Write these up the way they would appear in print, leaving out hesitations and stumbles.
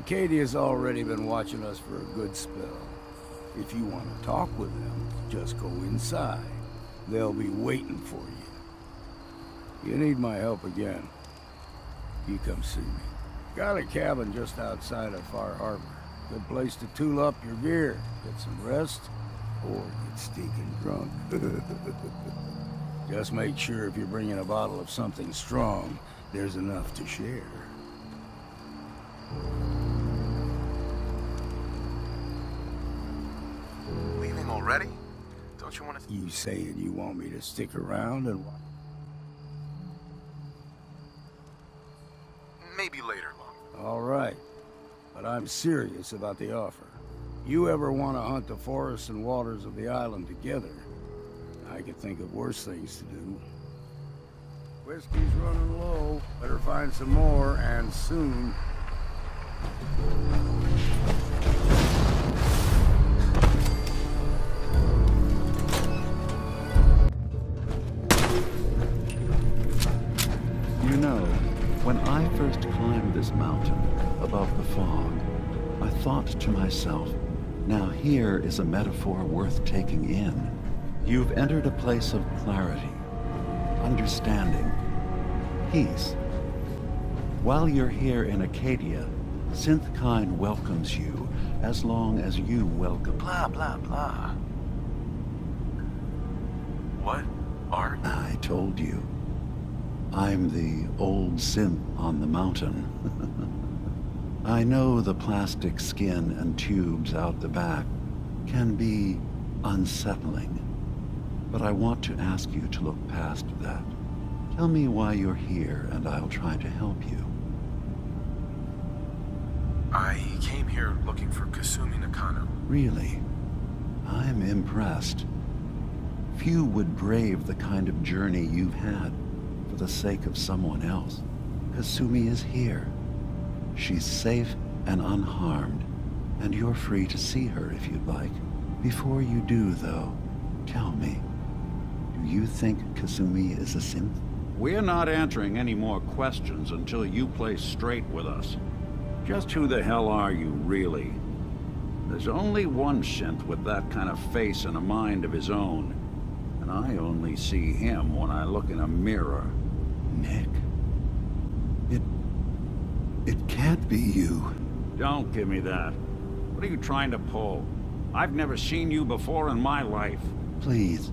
Arcadia's already been watching us for a good spell. If you want to talk with them, just go inside. They'll be waiting for you. You need my help again, you come see me. Got a cabin just outside of Far Harbor. Good place to tool up your gear, get some rest, or get stinking drunk. Just make sure if you're bringing a bottle of something strong, there's enough to share. Leaving already? Don't you want to... You saying you want me to stick around and... Maybe later, Long. All right, but I'm serious about the offer. You ever want to hunt the forests and waters of the island together, I could think of worse things to do. Whiskey's running low. Better find some more, and soon. You know, when I first climbed this mountain above the fog, I thought to myself, now here is a metaphor worth taking in. You've entered a place of clarity, understanding, peace. While you're here in Acadia, Synthkind welcomes you as long as you welcome... Blah, blah, blah. What are you? I told you. I'm the old synth on the mountain. I know the plastic skin and tubes out the back can be unsettling, but I want to ask you to look past that. Tell me why you're here, and I'll try to help you. I came here looking for Kasumi Nakano. Really? I'm impressed. Few would brave the kind of journey you've had for the sake of someone else. Kasumi is here. She's safe and unharmed, and you're free to see her if you'd like. Before you do, though, tell me, do you think Kasumi is a synth? We're not answering any more questions until you play straight with us. Just who the hell are you, really? There's only one synth with that kind of face and a mind of his own, and I only see him when I look in a mirror. Nick? It can't be you. Don't give me that. What are you trying to pull? I've never seen you before in my life. Please,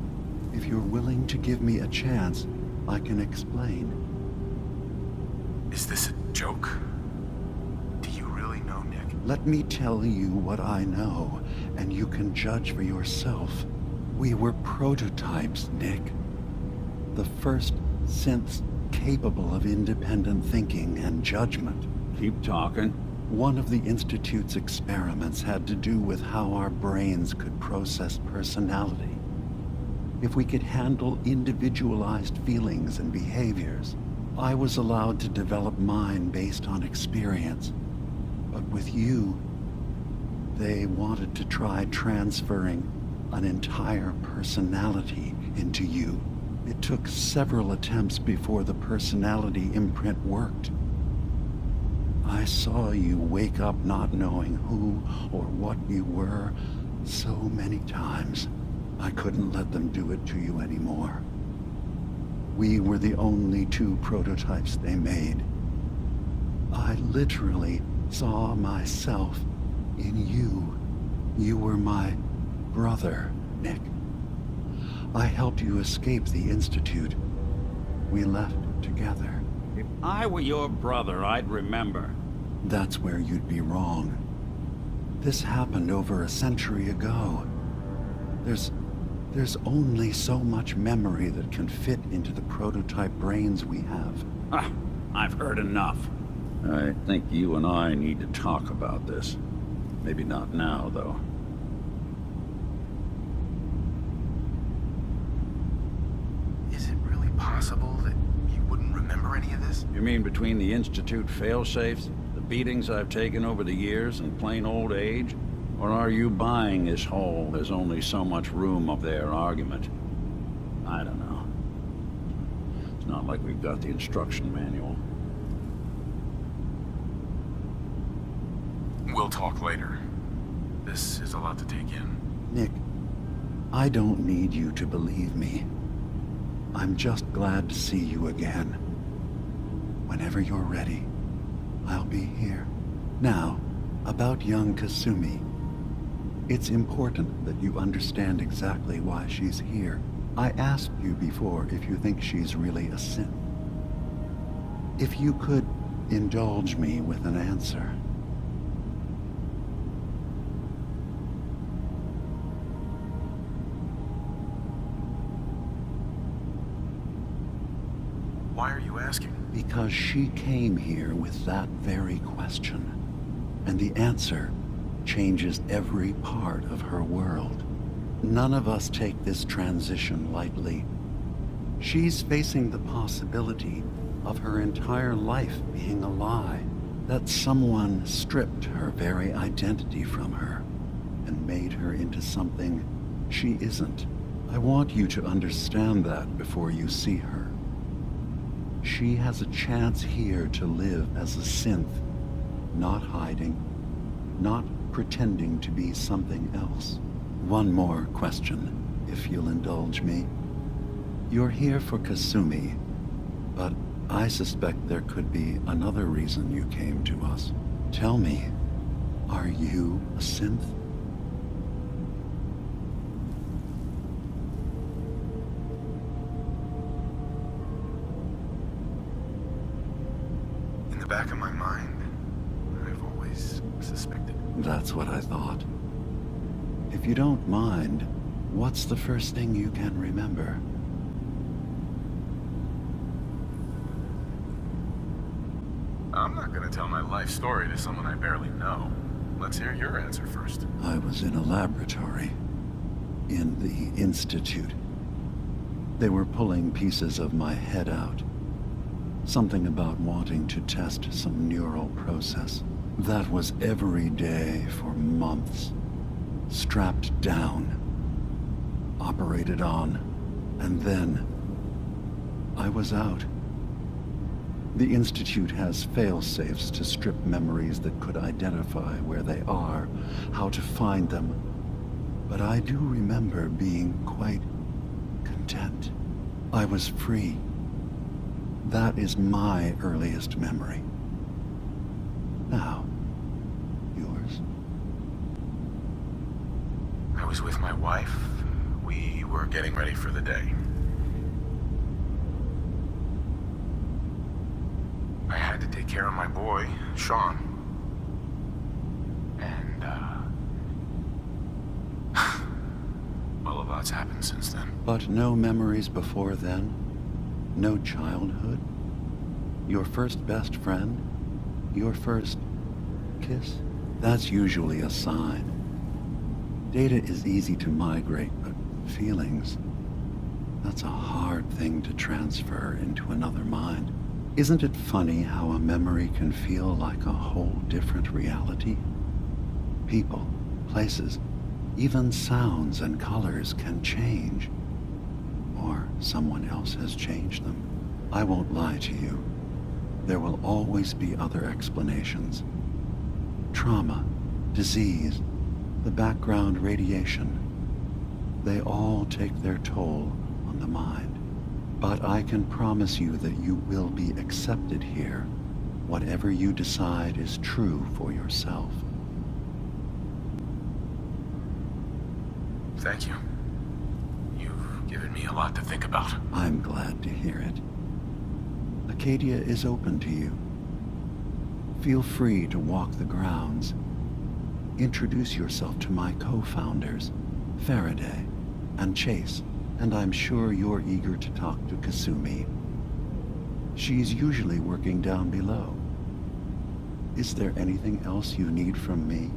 if you're willing to give me a chance, I can explain. Is this a joke? Do you really know Nick? Let me tell you what I know, and you can judge for yourself. We were prototypes, Nick. The first synths capable of independent thinking and judgment. Keep talking. One of the Institute's experiments had to do with how our brains could process personality. If we could handle individualized feelings and behaviors, I was allowed to develop mine based on experience. But with you, they wanted to try transferring an entire personality into you. It took several attempts before the personality imprint worked. I saw you wake up not knowing who or what you were so many times. I couldn't let them do it to you anymore. We were the only two prototypes they made. I literally saw myself in you. You were my brother, Nick. I helped you escape the Institute. We left together. If I were your brother, I'd remember. That's where you'd be wrong. This happened over a century ago. There's only so much memory that can fit into the prototype brains we have. Ah, I've heard enough. I think you and I need to talk about this. Maybe not now, though. Is it really possible that you wouldn't remember any of this? You mean between the Institute failsafes, the beatings I've taken over the years, and plain old age? Or are you buying this whole "there's only so much room" of their argument? I don't know. It's not like we've got the instruction manual. talk later. This is a lot to take in. Nick, I don't need you to believe me. I'm just glad to see you again. Whenever you're ready, I'll be here. Now, about young Kasumi. It's important that you understand exactly why she's here. I asked you before if you think she's really a synth. If you could indulge me with an answer. Why are you asking? Because she came here with that very question. And the answer changes every part of her world. None of us take this transition lightly. She's facing the possibility of her entire life being a lie, that someone stripped her very identity from her and made her into something she isn't. I want you to understand that before you see her. She has a chance here to live as a synth, not hiding, not pretending to be something else. One more question, if you'll indulge me. You're here for Kasumi, but I suspect there could be another reason you came to us. Tell me, are you a synth? In the back of my mind, I've always suspected. That's what I thought. If you don't mind, what's the first thing you can remember? I'm not gonna tell my life story to someone I barely know. Let's hear your answer first. I was in a laboratory. In the Institute. They were pulling pieces of my head out. Something about wanting to test some neural process. That was every day for months. Strapped down. Operated on. And then I was out. The Institute has fail-safes to strip memories that could identify where they are, how to find them. But I do remember being quite content. I was free. That is my earliest memory. Now, yours? I was with my wife. We were getting ready for the day. I had to take care of my boy, Sean. And, well, a lot's happened since then. But no memories before then? No childhood? Your first best friend? Your first kiss? That's usually a sign. Data is easy to migrate, but feelings, that's a hard thing to transfer into another mind. Isn't it funny how a memory can feel like a whole different reality? People, places, even sounds and colors can change. Or someone else has changed them. I won't lie to you. There will always be other explanations. Trauma, disease, the background radiation. They all take their toll on the mind. But I can promise you that you will be accepted here, whatever you decide is true for yourself. Thank you. You've given me a lot to think about. I'm glad to hear it. Acadia is open to you. Feel free to walk the grounds. Introduce yourself to my co-founders, Faraday and Chase, and I'm sure you're eager to talk to Kasumi. She's usually working down below. Is there anything else you need from me?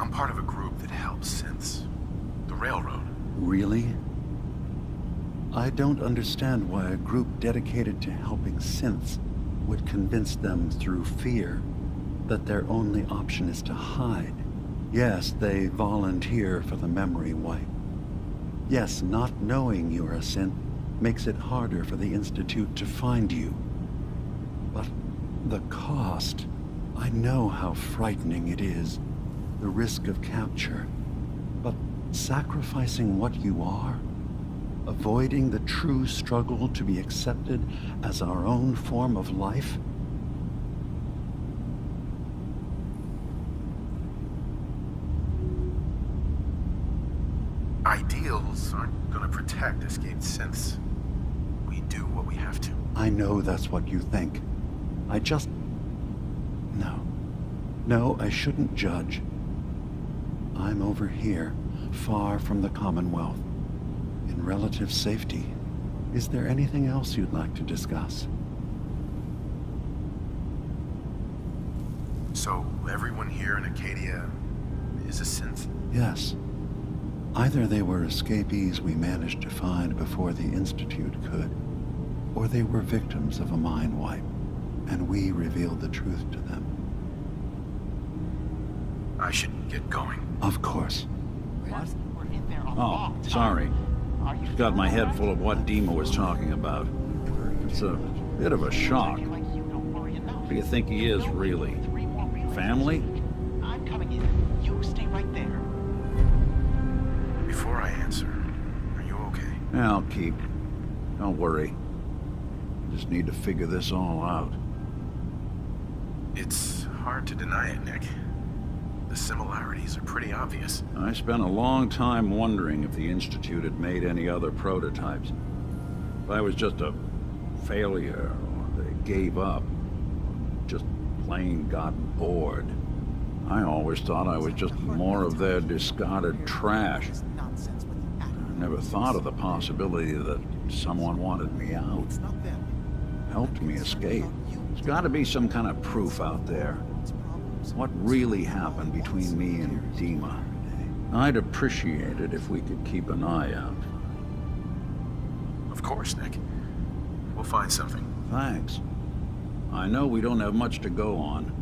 I'm part of a group that helps synths. The Railroad. Really? I don't understand why a group dedicated to helping synths would convince them through fear that their only option is to hide. Yes, they volunteer for the memory wipe. Yes, not knowing you're a synth makes it harder for the Institute to find you. But The cost. I know how frightening it is. The risk of capture. But sacrificing what you are, avoiding the true struggle to be accepted as our own form of life, ideals aren't gonna protect escaped synths. We do what we have to. I know that's what you think. I just... No. No, I shouldn't judge. I'm over here, far from the Commonwealth, in relative safety. Is there anything else you'd like to discuss? So, everyone here in Acadia is a synth? Yes. Either they were escapees we managed to find before the Institute could, or they were victims of a mind wipe, and we revealed the truth to them. I should get going. Of course. Oh, sorry. Just got my head full of what Dima was talking about. It's a bit of a shock. Who do you think he is, really? Family? I'm coming in. You stay right there. Before I answer, are you okay? Yeah, I'll keep. Don't worry. Just need to figure this all out. It's hard to deny it, Nick. The similarities are pretty obvious. I spent a long time wondering if the Institute had made any other prototypes. If I was just a failure, or they gave up, or just plain got bored. I always thought I was just more of their discarded trash. I never thought of the possibility that someone wanted me out, helped me escape. There's got to be some kind of proof out there. What really happened between me and Dima? I'd appreciate it if we could keep an eye out. Of course, Nick. We'll find something. Thanks. I know we don't have much to go on.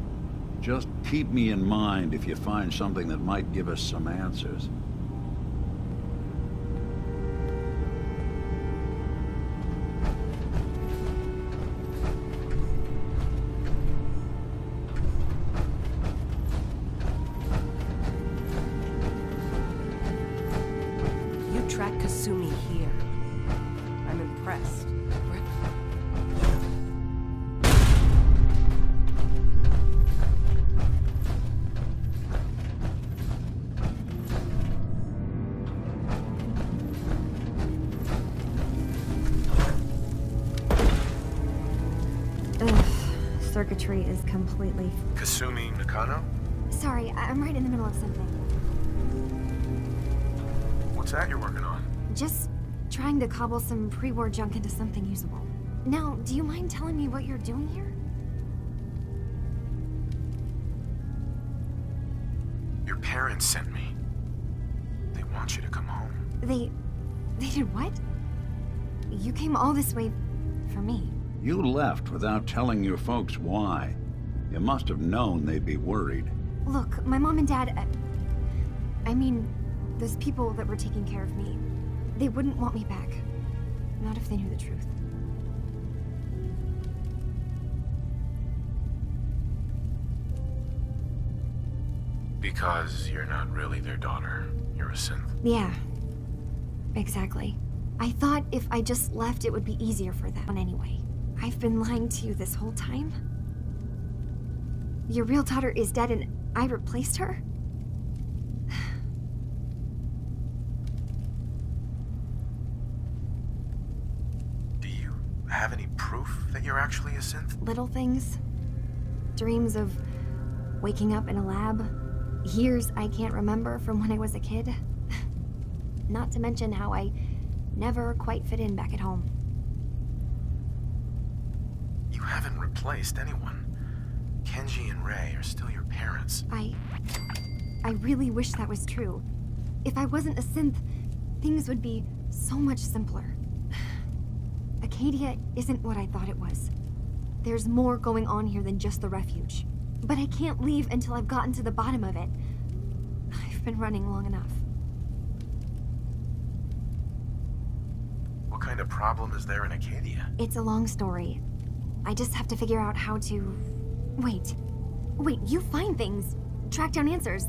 Just keep me in mind if you find something that might give us some answers. Track Kasumi here. I'm impressed. Circuitry is completely... Kasumi Nakano? Sorry, I'm right in the middle of something. What's that you're working on? Just trying to cobble some pre-war junk into something usable. Now, do you mind telling me what you're doing here? Your parents sent me. They want you to come home. They did what? You came all this way for me. You left without telling your folks why. You must have known they'd be worried. Look, my mom and dad... I mean, those people that were taking care of me, they wouldn't want me back. Not if they knew the truth. Because you're not really their daughter. You're a synth. Yeah, exactly. I thought if I just left, it would be easier for them anyway. I've been lying to you this whole time? Your real daughter is dead and I replaced her? Do you have any proof that you're actually a synth? Little things. Dreams of waking up in a lab. Years I can't remember from when I was a kid. Not to mention how I never quite fit in back at home. You haven't replaced anyone. Kenji and Rei are still your parents. I really wish that was true. If I wasn't a synth, things would be so much simpler. Acadia isn't what I thought it was. There's more going on here than just the refuge. But I can't leave until I've gotten to the bottom of it. I've been running long enough. What kind of problem is there in Acadia? It's a long story. I just have to figure out how to... Wait, you find things, track down answers.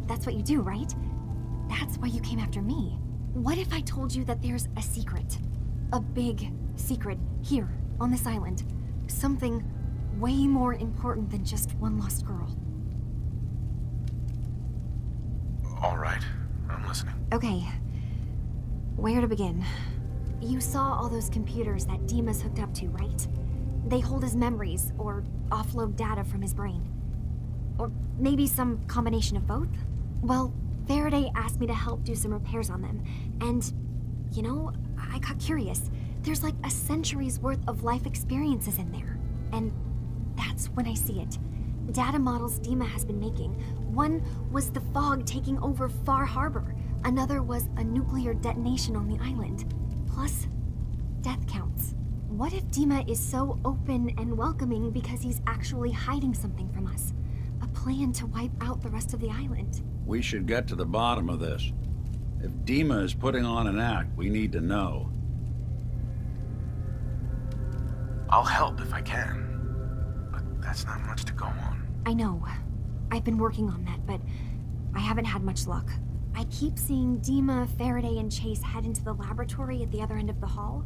That's what you do, right? That's why you came after me. What if I told you that there's a secret? A big secret here, on this island. Something way more important than just one lost girl. All right, I'm listening. Okay, where to begin? You saw all those computers that Dima's hooked up to, right? They hold his memories, or offload data from his brain. Or maybe some combination of both? Well, Faraday asked me to help do some repairs on them, and, you know, I got curious. There's like a century's worth of life experiences in there, and that's when I see it. Data models Dima has been making. One was the fog taking over Far Harbor. Another was a nuclear detonation on the island. Plus, death counts. What if Dima is so open and welcoming because he's actually hiding something from us? A plan to wipe out the rest of the island. We should get to the bottom of this. If Dima is putting on an act, we need to know. I'll help if I can, but that's not much to go on. I know. I've been working on that, but I haven't had much luck. I keep seeing Dima, Faraday, and Chase head into the laboratory at the other end of the hall.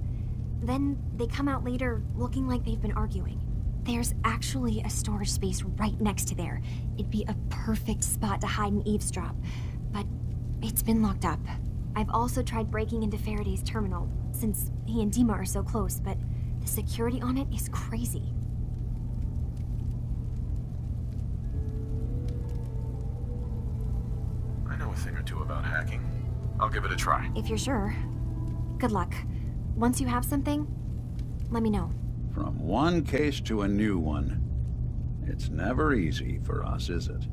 Then they come out later looking like they've been arguing. There's actually a storage space right next to there. It'd be a perfect spot to hide and eavesdrop, but it's been locked up. I've also tried breaking into Faraday's terminal, since he and Dima are so close, but the security on it is crazy. I know a thing or two about hacking. I'll give it a try. If you're sure. Good luck. Once you have something, let me know. From one case to a new one. It's never easy for us, is it?